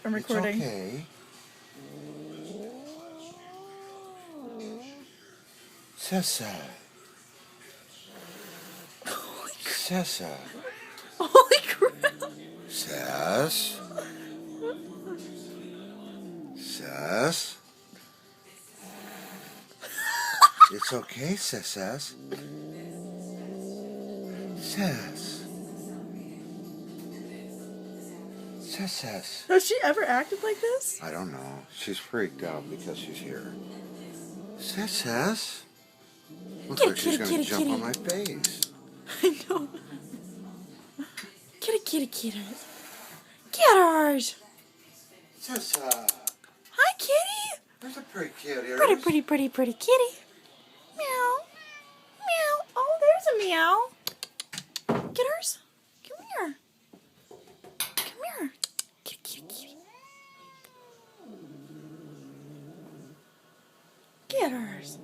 I'm recording. It's okay. Sessa. Sessa. Holy crap. Sess. Sess. It's okay, Sess. Sess. Sess. Has she ever acted like this? I don't know. She's freaked out because she's here. Sess. Looks Kitty, like she's kitty, gonna kitty, jump kitty. on my face. I know. Kitty, kitty, kitty. Kitters. Sessa. Hi, kitty. There's a pretty kitty. Pretty, pretty, pretty, pretty kitty. Meow. Meow. Oh, there's a meow. Kitters. Come here. Come here. Kitty, kitty, kitty. Kitters.